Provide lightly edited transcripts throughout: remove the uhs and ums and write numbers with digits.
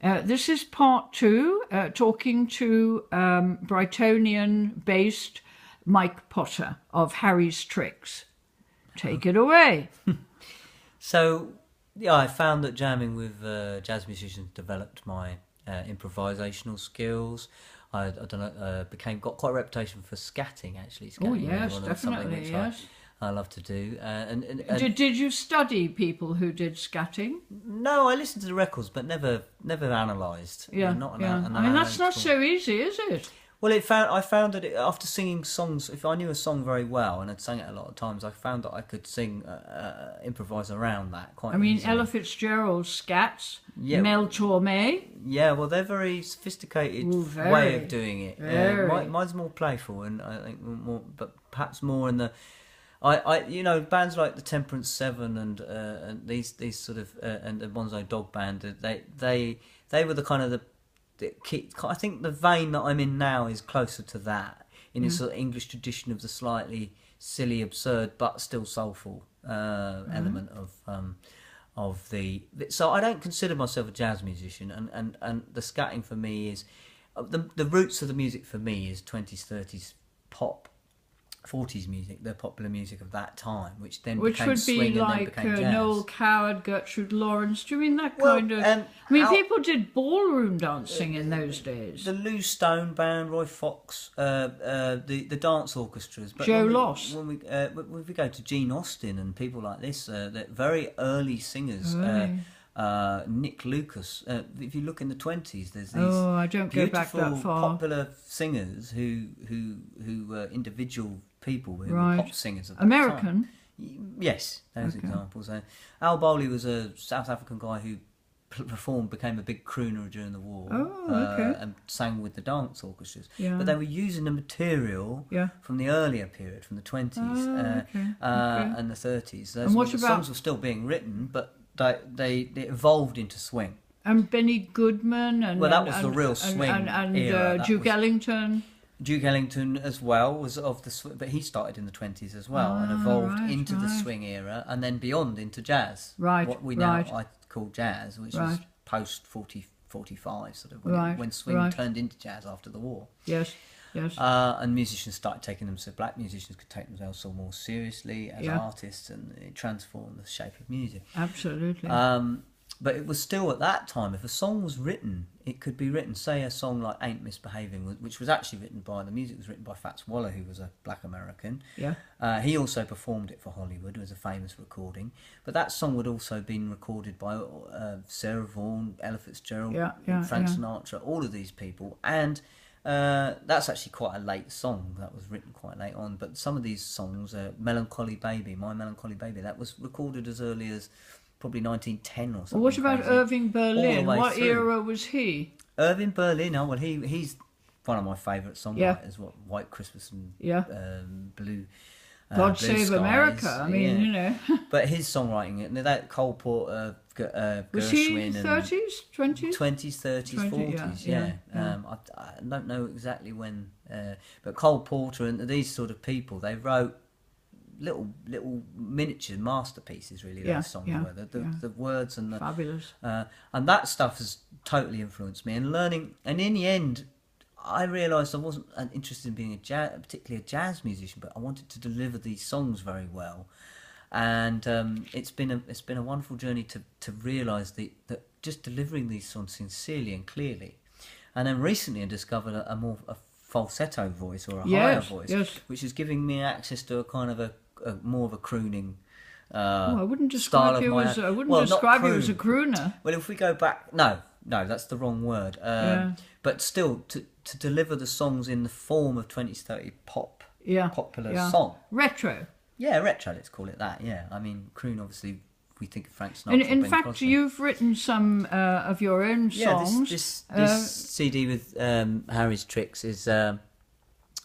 This is part 2, talking to Brightonian-based Mike Potter of Harry's Tricks. Take it away. So, yeah, I found that jamming with jazz musicians developed my improvisational skills. I don't know, got quite a reputation for scatting, actually. Oh, yes, definitely, yes. I love to do. Did you study people who did scatting? No, I listened to the records, but never analysed. Yeah, I mean, that's not so easy, is it? Well, I found that after singing songs, if I knew a song very well and I'd sung it a lot of times, I found that I could improvise around that quite easily. Ella Fitzgerald's scats, Mel Torme. Yeah, well, they're very sophisticated way of doing it. Mine's more playful, and I think more, but perhaps more in the. Bands like the Temperance Seven and these sort of and the Bonzo Dog Band, they were the kind of the I think the vein that I'm in now is closer to that, in its sort of English tradition of the slightly silly, absurd but still soulful element of the. So I don't consider myself a jazz musician, and the scatting for me is the roots of the music for me is 20s, 30s pop. 40s music, the popular music of that time, which became swing and then became jazz. Noel Coward, Gertrude Lawrence. Do you mean that kind of? People did ballroom dancing in those days. The Lou Stone Band, Roy Fox, the dance orchestras. But Joe Loss. When we go to Gene Austin and people like this, they're very early singers. Nick Lucas. If you look in the 20s, there's these I don't go back that far. Popular singers who were individual people who were pop singers of the American. Time. Yes, those examples. Al Bowley was a South African guy who became a big crooner during the war, and sang with the dance orchestras. Yeah. But they were using the material from the earlier period, from the 20s and the 30s. The songs were still being written, but they evolved into swing. And Benny Goodman that was the real swing era. Duke Ellington. Duke Ellington as well was of the swing, but he started in the 20s as well and evolved into the swing era and then beyond into jazz. Right. What we now I call jazz, which is post 45 sort of when swing turned into jazz after the war. Yes. Yes. And musicians started taking them, so black musicians could take themselves more seriously as artists, and it transformed the shape of music. Absolutely. But it was still at that time, if a song was written, it could be written, say a song like Ain't Misbehaving, which was actually the music was written by Fats Waller, who was a black American. Yeah. He also performed it for Hollywood. It was a famous recording. But that song would also have been recorded by Sarah Vaughan, Ella Fitzgerald, Frank Sinatra, all of these people. And that's actually quite a late song. That was written quite late on. But some of these songs, Melancholy Baby, My Melancholy Baby, that was recorded as early as probably 1910 or something. Well, what about Irving Berlin? What era was he? Irving Berlin, he's one of my favourite songwriters. What White Christmas and Blue. God Blue Save Skies. America. I mean, you know. But his songwriting, that Cole Porter, Gershwin, was he 30s, 20s? 20s, 30s, 40s. Yeah. I don't know exactly when, but Cole Porter and these sort of people, they wrote little miniature masterpieces, really. Those songs were the words and the fabulous, and that stuff has totally influenced me. And learning, and in the end, I realised I wasn't interested in being particularly a jazz musician, but I wanted to deliver these songs very well. And it's been a wonderful journey to realise that just delivering these songs sincerely and clearly. And then recently I discovered a more falsetto voice or a higher voice, which is giving me access to a kind of a more of a crooning I wouldn't describe you as you as a crooner. Well, if we go back, no, that's the wrong word. But still, to deliver the songs in the form of 20s, 30s popular song. Retro. Yeah, retro, let's call it that, yeah. I mean, croon, obviously, we think of Frank Sinatra. In fact, Crosby. You've written some of your own songs. This CD with Harry's Tricks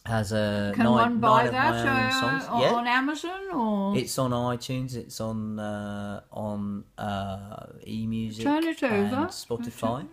has a Can one buy that songs. On Amazon? Or? It's on iTunes, it's on eMusic and Spotify.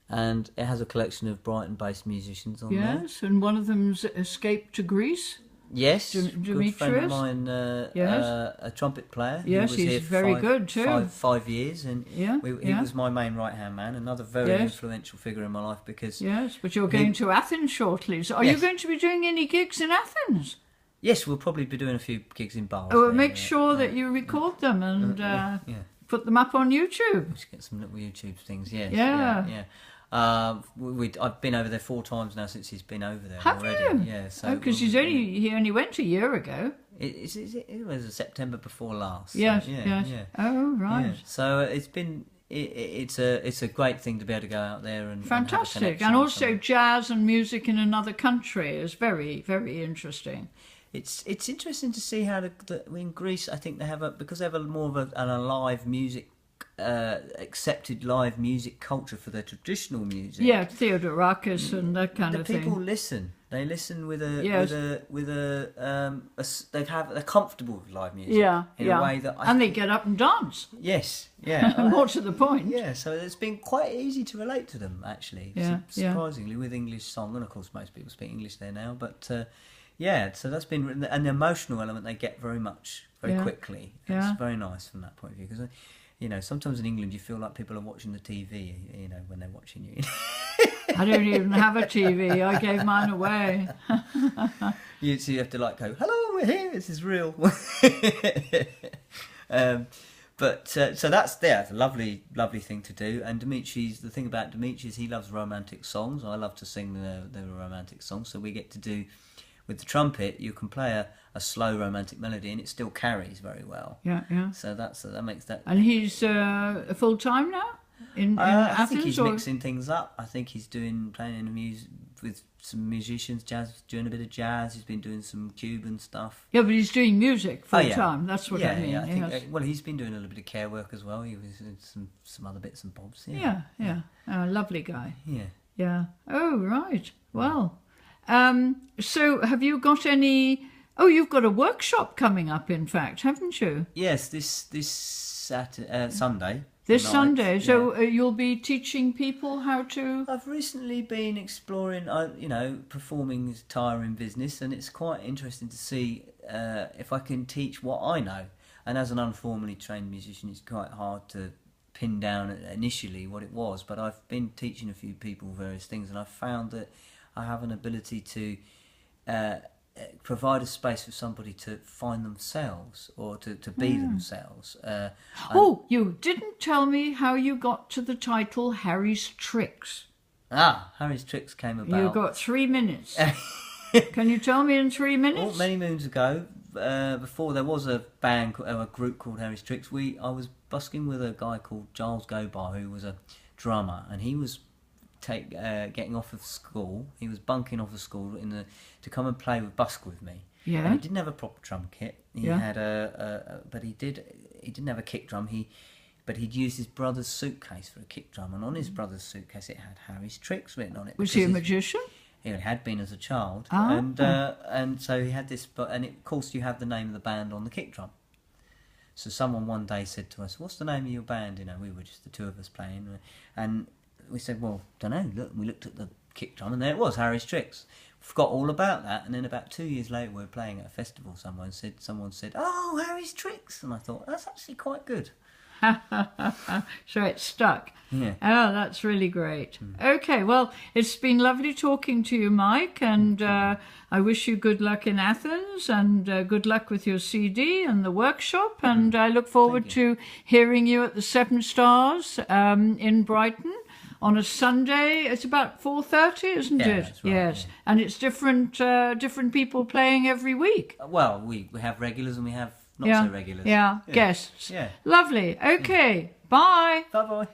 And it has a collection of Brighton-based musicians on there. Yes, and one of them's Escape to Greece. Yes, Demetrius? Good friend of mine, Yes. A trumpet player. Yes, he was he's here very good too. 5 years, and he was my main right-hand man, another very influential figure in my life because... Yes, but you're going to Athens shortly. So are you going to be doing any gigs in Athens? Yes, we'll probably be doing a few gigs in bars. Oh, well, make sure that you record them and put them up on YouTube. Let's get some little YouTube things, yes. Yeah. I've been over there 4 times now since he's been over there. Have already. you? Yeah. So because he only went a year ago. It was September before last. Yes. So, yes. Yeah. Oh right. Yeah. So it's been it's a great thing to be able to go out there and fantastic, and also jazz and music in another country is very, very interesting. It's interesting to see how in Greece I think they have because they have more of an alive music. Accepted live music culture for their traditional music. Yeah, Theodorakis and that kind of thing. The people listen. They listen with a they're comfortable with live music. Yeah, in a way that and they get up and dance. Yes, yeah. More to the point. Yeah, so it's been quite easy to relate to them actually. Yeah, surprisingly with English song, and of course most people speak English there now. But so that's been, and the emotional element they get very quickly. It's very nice from that point of view because. Sometimes in England you feel like people are watching the TV, when they're watching you. I don't even have a TV. I gave mine away. So you have to go, hello, we're here, this is real. So that's a lovely, lovely thing to do. And the thing about Demetrius, he loves romantic songs. I love to sing the romantic songs. So we get to do, with the trumpet, you can play a slow romantic melody and it still carries very well. Yeah. So that makes that. And he's full time now in Athens. I think he's mixing things up. I think he's playing in with some musicians, doing a bit of jazz. He's been doing some Cuban stuff. Yeah, but he's doing music full time. That's what I mean. Yeah, I think. Well, he's been doing a little bit of care work as well. He was doing some other bits and bobs. Yeah. Lovely guy. Yeah. Oh right. Well. So have you got any... Oh, you've got a workshop coming up, in fact, haven't you? Yes, this Sunday. This Sunday. So you'll be teaching people how to... I've recently been exploring, performing is a tiring business, and it's quite interesting to see if I can teach what I know. And as an informally trained musician, it's quite hard to pin down initially what it was, but I've been teaching a few people various things, and I've found that I have an ability to provide a space for somebody to find themselves or to be themselves. You didn't tell me how you got to the title Harry's Tricks. Harry's Tricks came about. You've got 3 minutes. Can you tell me in 3 minutes? Many moons ago, before there was a group called Harry's Tricks, I was busking with a guy called Giles Gobar, who was a drummer, and he was getting off of school. He was bunking off of school to come and busk with me. Yeah. And he didn't have a proper drum kit. He had but he didn't have a kick drum. But he'd used his brother's suitcase for a kick drum, and on his brother's suitcase it had Harry's Tricks written on it. Was he a magician? He had been as a child, and so he had this. And of course, you have the name of the band on the kick drum. So someone one day said to us, "What's the name of your band?" We were just the two of us playing, and we said, well, don't know. Look, we looked at the kick drum, and there it was, Harry's Tricks. Forgot all about that, and then about 2 years later, we were playing at a festival. Someone said, "Oh, Harry's Tricks," and I thought that's actually quite good. So it stuck. Yeah. Oh, that's really great. Okay, well, it's been lovely talking to you, Mike, and I wish you good luck in Athens and good luck with your CD and the workshop, and I look forward to hearing you at the Seven Stars in Brighton on a Sunday. It's about 4:30, isn't it? That's right, yes, and it's different people playing every week. Well, we have regulars and we have not so regulars. Yeah, guests. Yeah. Lovely. Okay, bye. Bye-bye.